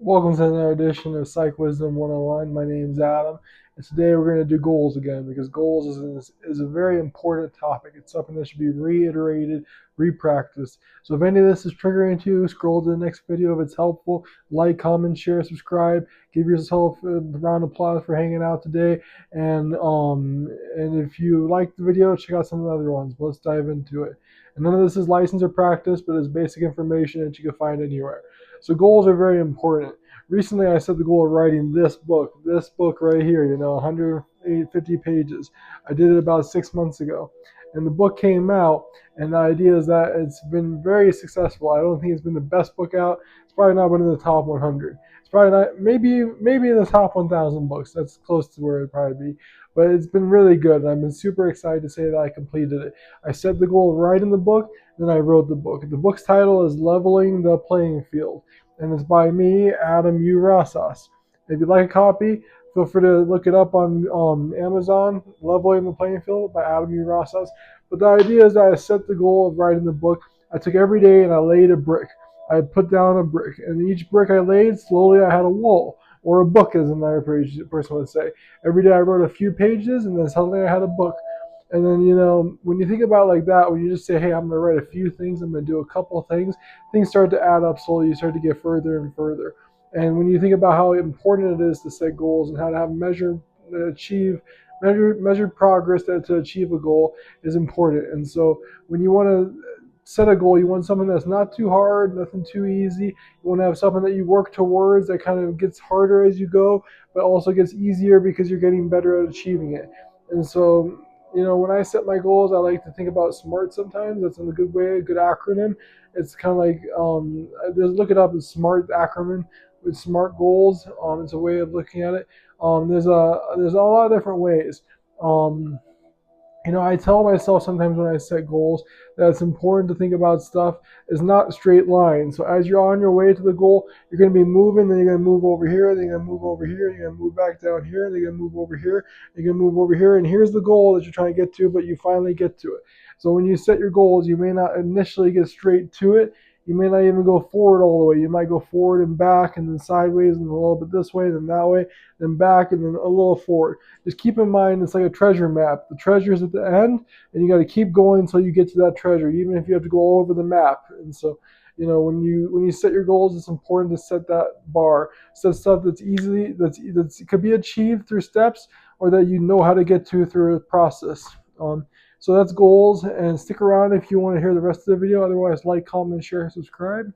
Welcome to another edition of Psych Wisdom 101. My name's Adam, and today we're going to do goals again because goals is a very important topic. It's something that should be reiterated, repracticed. So if any of this is triggering to you, scroll to the next video if it's helpful. Like, comment, share, subscribe. Give yourself a round of applause for hanging out today. And if you like the video, check out some of the other ones. But let's dive into it. And none of this is license or practice, but it's basic information that you can find anywhere. So goals are very important. Recently, I set the goal of writing this book right here, 150 pages. I did it about 6 months ago. And the book came out, and the idea is that it's been very successful. I don't think it's been the best book out. It's probably not been in the top 100. It's probably not, maybe in the top 1,000 books. That's close to where it'd probably be. But it's been really good, and I've been super excited to say that I completed it. I set the goal of writing the book, then I wrote the book. The book's title is Leveling the Playing Field, and it's by me, Adam U. Rosas. If you'd like a copy, feel free to look it up on Amazon, Leveling the Playing Field by Adam U. Rosas. But the idea is that I set the goal of writing the book. I took every day and I laid a brick. I put down a brick, and each brick I laid, slowly I had a wall, or a book, as another person would say. Every day I wrote a few pages, and then suddenly I had a book. And then, when you think about it like that, when you just say, hey, I'm going to write a few things, I'm going to do a couple of things start to add up slowly. You start to get further and further. And when you think about how important it is to set goals and how to have measured progress to achieve a goal is important. And so when you want to set a goal, you want something that's not too hard, nothing too easy. You want to have something that you work towards that kind of gets harder as you go, but also gets easier because you're getting better at achieving it. And so when I set my goals, I like to think about SMART sometimes. That's in a good way, a good acronym. It's kind of like, just look it up, it's SMART acronym with SMART goals. It's a way of looking at it. There's a lot of different ways. Um, I tell myself sometimes when I set goals that it's important to think about stuff is not straight lines. So as you're on your way to the goal, you're going to be moving, then you're going to move over here, then you're going to move over here, you're going to move back down here, then you're going to move over here, you're going to move over here, and here's the goal that you're trying to get to, but you finally get to it. So when you set your goals, you may not initially get straight to it. You may not even go forward all the way. You might go forward and back, and then sideways, and a little bit this way, then that way, then back, and then a little forward. Just keep in mind it's like a treasure map. The treasure is at the end, and you got to keep going until you get to that treasure, even if you have to go all over the map. And so, when you set your goals, it's important to set that bar, set stuff that's could be achieved through steps, or that you know how to get to through a process. So that's goals, and stick around if you want to hear the rest of the video. Otherwise, like, comment, share, subscribe.